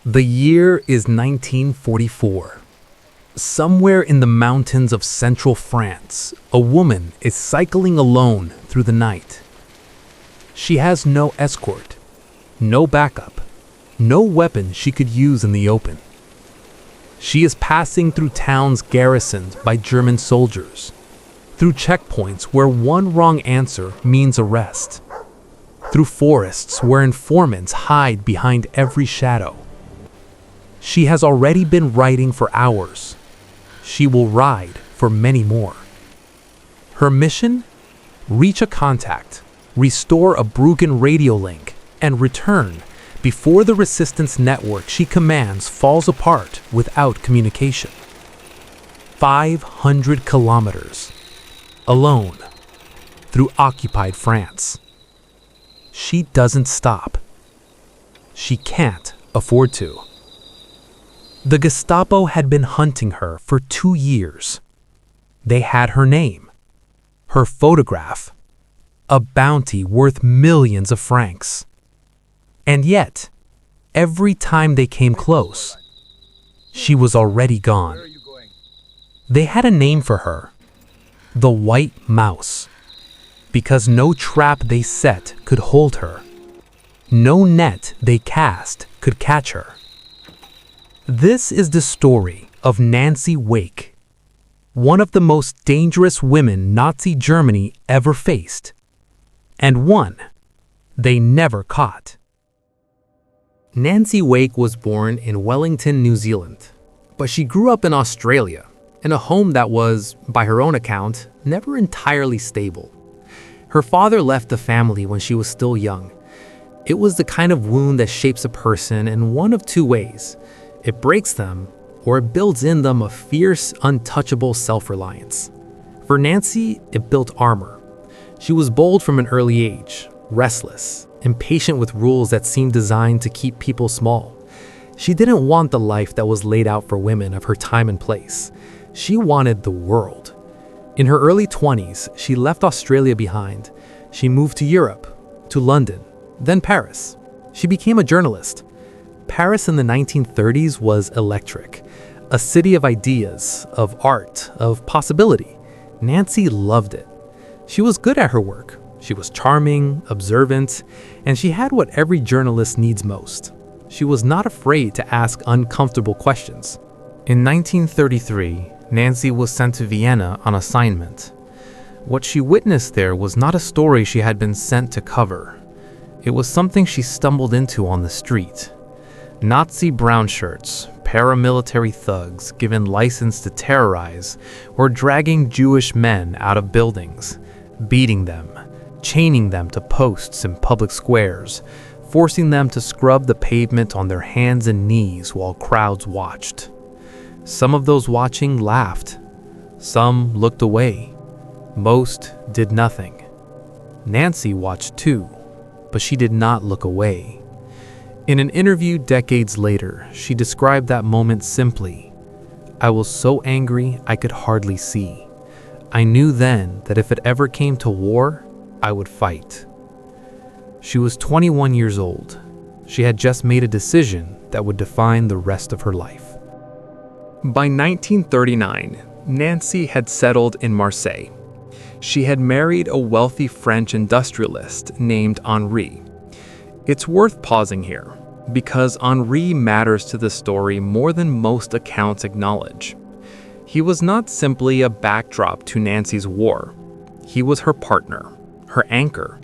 The year is 1944. Somewhere in the mountains of central France, a woman is cycling alone through the night. She has no escort, no backup, no weapon she could use in the open. She is passing through towns garrisoned by German soldiers, through checkpoints where one wrong answer means arrest, through forests where informants hide behind every shadow. She has already been riding for hours. She will ride for many more. Her mission? Reach a contact, restore a broken radio link, and return before the resistance network she commands falls apart without communication. 500 kilometers, alone, through occupied France. She doesn't stop. She can't afford to. The Gestapo had been hunting her for 2 years. They had her name, her photograph, a bounty worth millions of francs. And yet, every time they came close, she was already gone. They had a name for her, the White Mouse, because no trap they set could hold her. No net they cast could catch her. This is the story of Nancy Wake, one of the most dangerous women Nazi Germany ever faced, and one they never caught. Nancy Wake was born in Wellington, New Zealand, but she grew up in Australia, in a home that was, by her own account, never entirely stable. Her father left the family when she was still young. It was the kind of wound that shapes a person in one of two ways. It breaks them, or it builds in them a fierce, untouchable self-reliance. For Nancy, it built armor. She was bold from an early age, restless, impatient with rules that seemed designed to keep people small. She didn't want the life that was laid out for women of her time and place. She wanted the world. In her early 20s, she left Australia behind. She moved to Europe, to London, then Paris. She became a journalist. Paris in the 1930s was electric, a city of ideas, of art, of possibility. Nancy loved it. She was good at her work. She was charming, observant, and she had what every journalist needs most. She was not afraid to ask uncomfortable questions. In 1933, Nancy was sent to Vienna on assignment. What she witnessed there was not a story she had been sent to cover. It was something she stumbled into on the street. Nazi brown shirts, paramilitary thugs given license to terrorize, were dragging Jewish men out of buildings, beating them, chaining them to posts in public squares, forcing them to scrub the pavement on their hands and knees while crowds watched. Some of those watching laughed. Some looked away. Most did nothing. Nancy watched too, but she did not look away. In an interview decades later, she described that moment simply, "I was so angry I could hardly see. I knew then that if it ever came to war, I would fight." She was 21 years old. She had just made a decision that would define the rest of her life. By 1939, Nancy had settled in Marseille. She had married a wealthy French industrialist named Henri. It's worth pausing here, because Henri matters to the story more than most accounts acknowledge. He was not simply a backdrop to Nancy's war. He was her partner, her anchor,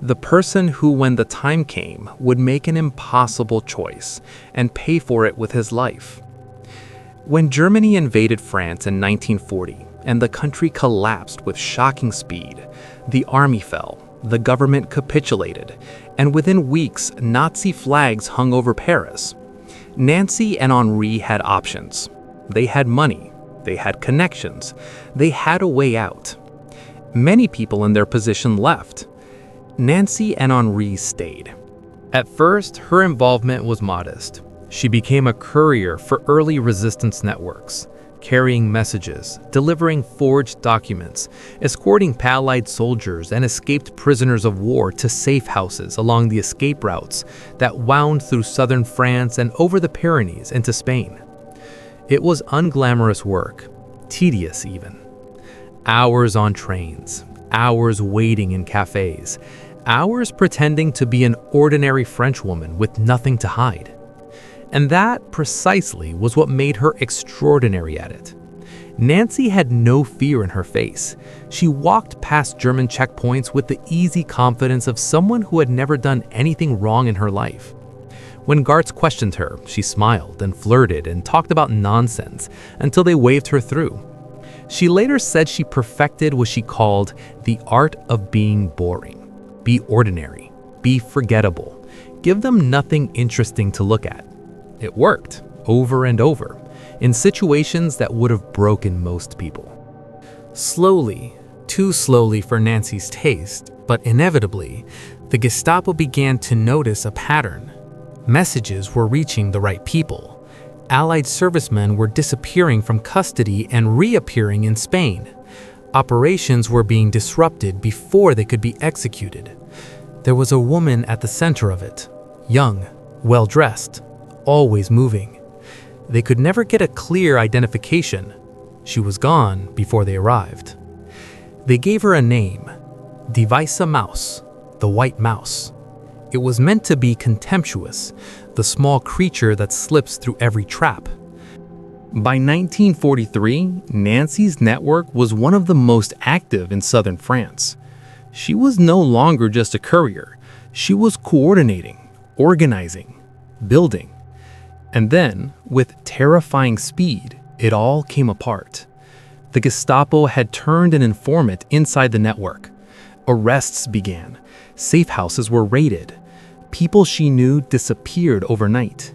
the person who, when the time came, would make an impossible choice and pay for it with his life. When Germany invaded France in 1940 and the country collapsed with shocking speed, the army fell, the government capitulated, and within weeks, Nazi flags hung over Paris. Nancy and Henri had options. They had money, they had connections, they had a way out. Many people in their position left. Nancy and Henri stayed. At first, her involvement was modest. She became a courier for early resistance networks, carrying messages, delivering forged documents, escorting Allied soldiers and escaped prisoners of war to safe houses along the escape routes that wound through southern France and over the Pyrenees into Spain. It was unglamorous work, tedious even. Hours on trains, hours waiting in cafes, hours pretending to be an ordinary Frenchwoman with nothing to hide. And that precisely was what made her extraordinary at it. Nancy had no fear in her face. She walked past German checkpoints with the easy confidence of someone who had never done anything wrong in her life. When guards questioned her, she smiled and flirted and talked about nonsense until they waved her through. She later said she perfected what she called the art of being boring. Be ordinary, be forgettable, give them nothing interesting to look at. It worked, over and over, in situations that would have broken most people. Slowly, too slowly for Nancy's taste, but inevitably, the Gestapo began to notice a pattern. Messages were reaching the right people. Allied servicemen were disappearing from custody and reappearing in Spain. Operations were being disrupted before they could be executed. There was a woman at the center of it, young, well-dressed, always moving. They could never get a clear identification. She was gone before they arrived. They gave her a name, Die Weiße Maus, the White Mouse. It was meant to be contemptuous, the small creature that slips through every trap. By 1943, Nancy's network was one of the most active in southern France. She was no longer just a courier. She was coordinating, organizing, building. And then, with terrifying speed, it all came apart. The Gestapo had turned an informant inside the network. Arrests began. Safe houses were raided. People she knew disappeared overnight.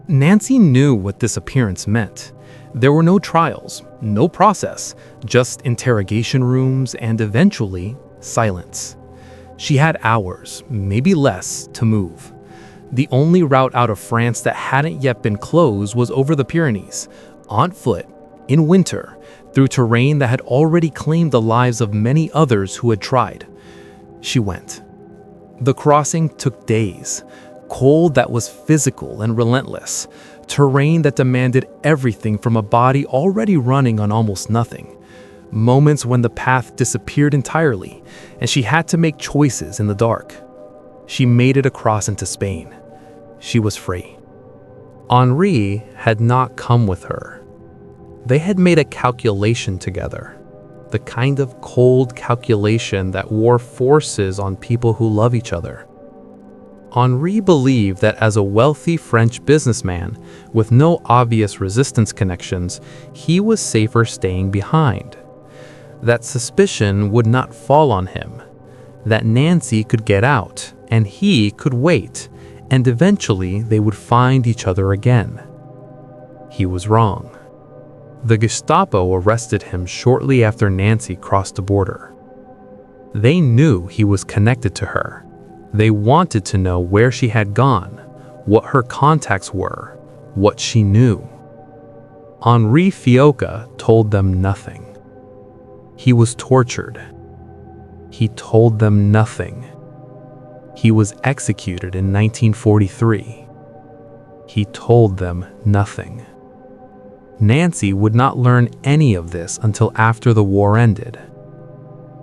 Nancy knew what disappearance meant. There were no trials, no process, just interrogation rooms and eventually silence. She had hours, maybe less, to move. The only route out of France that hadn't yet been closed was over the Pyrenees, on foot, in winter, through terrain that had already claimed the lives of many others who had tried. She went. The crossing took days, cold that was physical and relentless, terrain that demanded everything from a body already running on almost nothing. Moments when the path disappeared entirely, and she had to make choices in the dark. She made it across into Spain. She was free. Henri had not come with her. They had made a calculation together, the kind of cold calculation that war forces on people who love each other. Henri believed that as a wealthy French businessman with no obvious resistance connections, he was safer staying behind. That suspicion would not fall on him, that Nancy could get out and he could wait, and eventually they would find each other again. He was wrong. The Gestapo arrested him shortly after Nancy crossed the border. They knew he was connected to her. They wanted to know where she had gone, what her contacts were, what she knew. Henri Fiocca told them nothing. He was tortured. He told them nothing. He was executed in 1943. He told them nothing. Nancy would not learn any of this until after the war ended.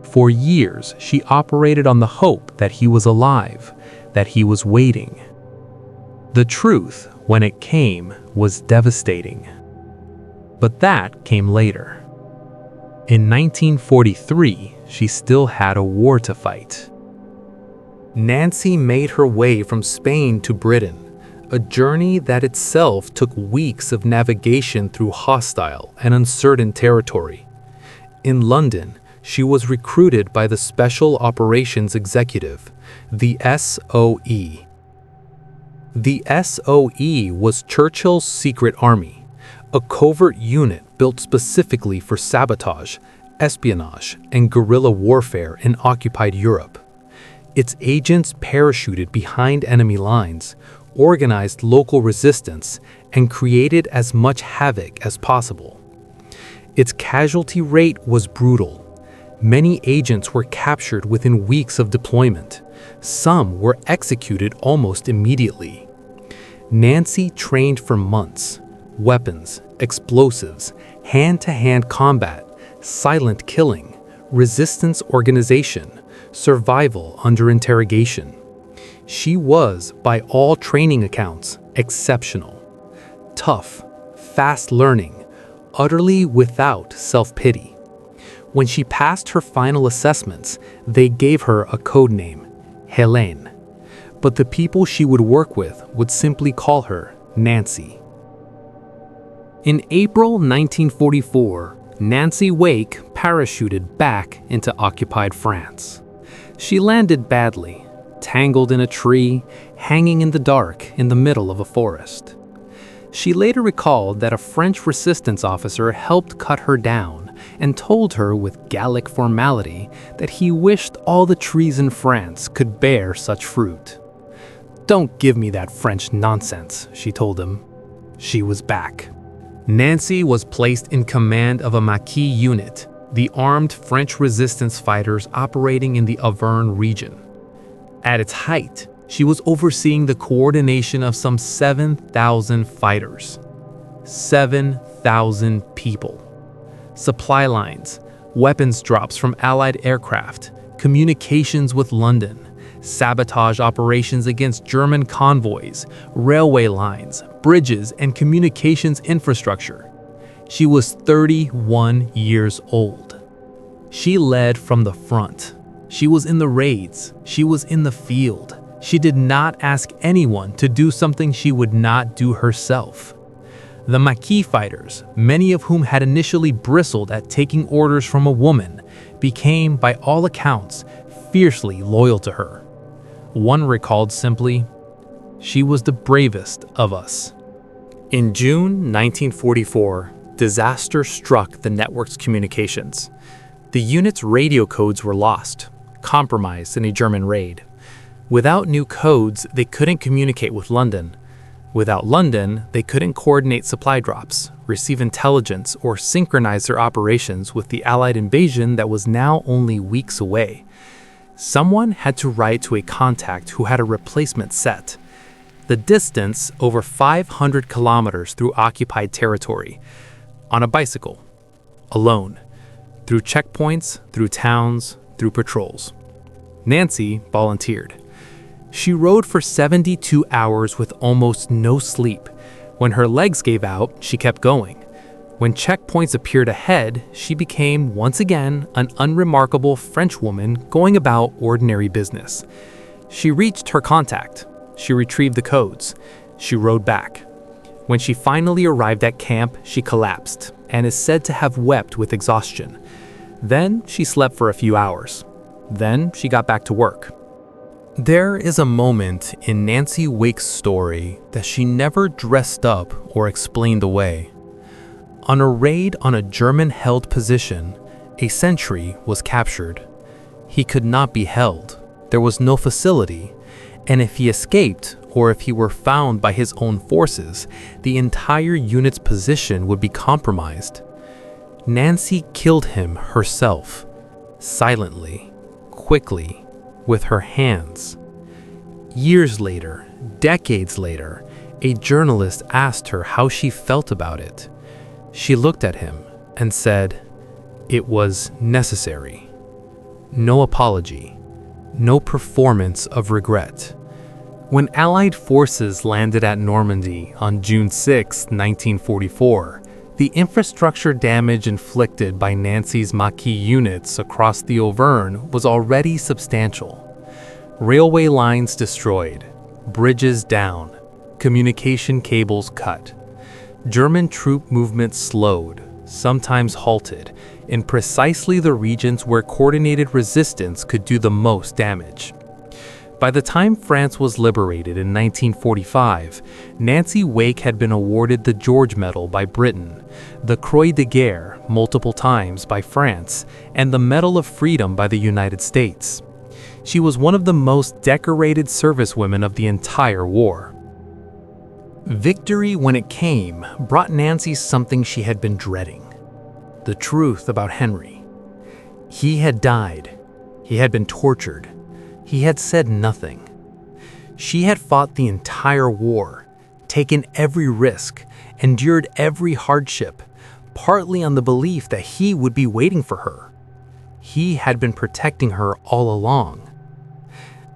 For years, she operated on the hope that he was alive, that he was waiting. The truth, when it came, was devastating. But that came later. In 1943, she still had a war to fight. Nancy made her way from Spain to Britain, a journey that itself took weeks of navigation through hostile and uncertain territory. In London, she was recruited by the Special Operations Executive, the SOE. The SOE was Churchill's secret army, a covert unit built specifically for sabotage, espionage, and guerrilla warfare in occupied Europe. Its agents parachuted behind enemy lines, organized local resistance, and created as much havoc as possible. Its casualty rate was brutal. Many agents were captured within weeks of deployment. Some were executed almost immediately. Nancy trained for months. Weapons, explosives, hand-to-hand combat, silent killing, resistance organization, survival under interrogation. She was, by all training accounts, exceptional. Tough, fast learning, utterly without self-pity. When she passed her final assessments, they gave her a code name, Helene. But the people she would work with would simply call her Nancy. In April 1944, Nancy Wake parachuted back into occupied France. She landed badly, tangled in a tree, hanging in the dark in the middle of a forest. She later recalled that a French resistance officer helped cut her down and told her with Gallic formality that he wished all the trees in France could bear such fruit. "Don't give me that French nonsense," she told him. She was back. Nancy was placed in command of a Maquis unit, the armed French resistance fighters operating in the Auvergne region. At its height, she was overseeing the coordination of some 7,000 fighters. 7,000 people. Supply lines, weapons drops from Allied aircraft, communications with London, sabotage operations against German convoys, railway lines, bridges, and communications infrastructure. She was 31 years old. She led from the front. She was in the raids. She was in the field. She did not ask anyone to do something she would not do herself. The Maquis fighters, many of whom had initially bristled at taking orders from a woman, became, by all accounts, fiercely loyal to her. One recalled simply, "She was the bravest of us." In June 1944, disaster struck the network's communications. The unit's radio codes were lost, compromised in a German raid. Without new codes, they couldn't communicate with London. Without London, they couldn't coordinate supply drops, receive intelligence, or synchronize their operations with the Allied invasion that was now only weeks away. Someone had to write to a contact who had a replacement set. The distance, over 500 kilometers through occupied territory, on a bicycle, alone, through checkpoints, through towns, through patrols. Nancy volunteered. She rode for 72 hours with almost no sleep. When her legs gave out, she kept going. When checkpoints appeared ahead, she became, once again, an unremarkable French woman going about ordinary business. She reached her contact. She retrieved the codes. She rode back. When she finally arrived at camp, she collapsed and is said to have wept with exhaustion. Then she slept for a few hours. Then she got back to work. There is a moment in Nancy Wake's story that she never dressed up or explained away. On a raid on a German-held position, a sentry was captured. He could not be held. There was no facility, and if he escaped, or if he were found by his own forces, the entire unit's position would be compromised. Nancy killed him herself, silently, quickly, with her hands. Years later, decades later, a journalist asked her how she felt about it. She looked at him and said, "It was necessary." No apology, no performance of regret. When Allied forces landed at Normandy on June 6, 1944, the infrastructure damage inflicted by Nancy's Maquis units across the Auvergne was already substantial. Railway lines destroyed, bridges down, communication cables cut. German troop movement slowed, sometimes halted, in precisely the regions where coordinated resistance could do the most damage. By the time France was liberated in 1945, Nancy Wake had been awarded the George Medal by Britain, the Croix de Guerre multiple times by France, and the Medal of Freedom by the United States. She was one of the most decorated servicewomen of the entire war. Victory, when it came, brought Nancy something she had been dreading: the truth about Henri. He had died. He had been tortured. He had said nothing. She had fought the entire war, taken every risk, endured every hardship, partly on the belief that he would be waiting for her. He had been protecting her all along.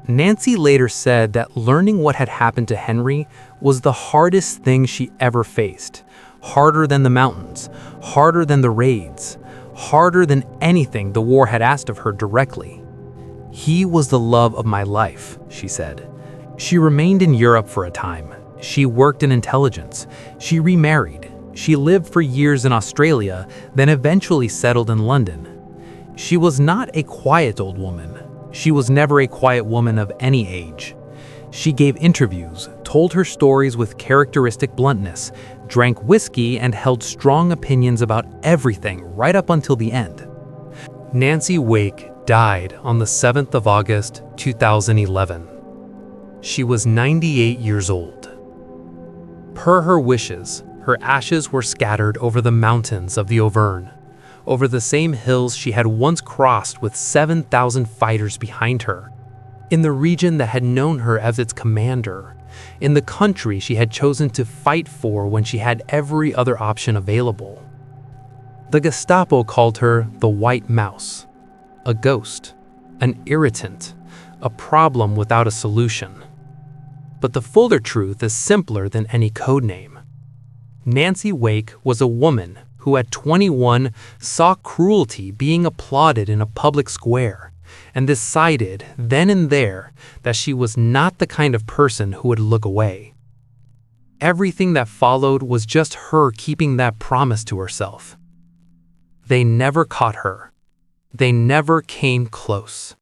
Nancy later said that learning what had happened to Henri was the hardest thing she ever faced, harder than the mountains, harder than the raids, harder than anything the war had asked of her directly. He was the love of my life, she said. She remained in Europe for a time. She worked in intelligence. She remarried. She lived for years in Australia, then eventually settled in London. She was not a quiet old woman. She was never a quiet woman of any age. She gave interviews, told her stories with characteristic bluntness, drank whiskey, and held strong opinions about everything right up until the end. Nancy Wake died on the 7th of August, 2011. She was 98 years old. Per her wishes, her ashes were scattered over the mountains of the Auvergne, over the same hills she had once crossed with 7,000 fighters behind her, in the region that had known her as its commander, in the country she had chosen to fight for when she had every other option available. The Gestapo called her the White Mouse, a ghost, an irritant, a problem without a solution. But the fuller truth is simpler than any codename. Nancy Wake was a woman who at 21 saw cruelty being applauded in a public square and decided then and there that she was not the kind of person who would look away. Everything that followed was just her keeping that promise to herself. They never caught her. They never came close.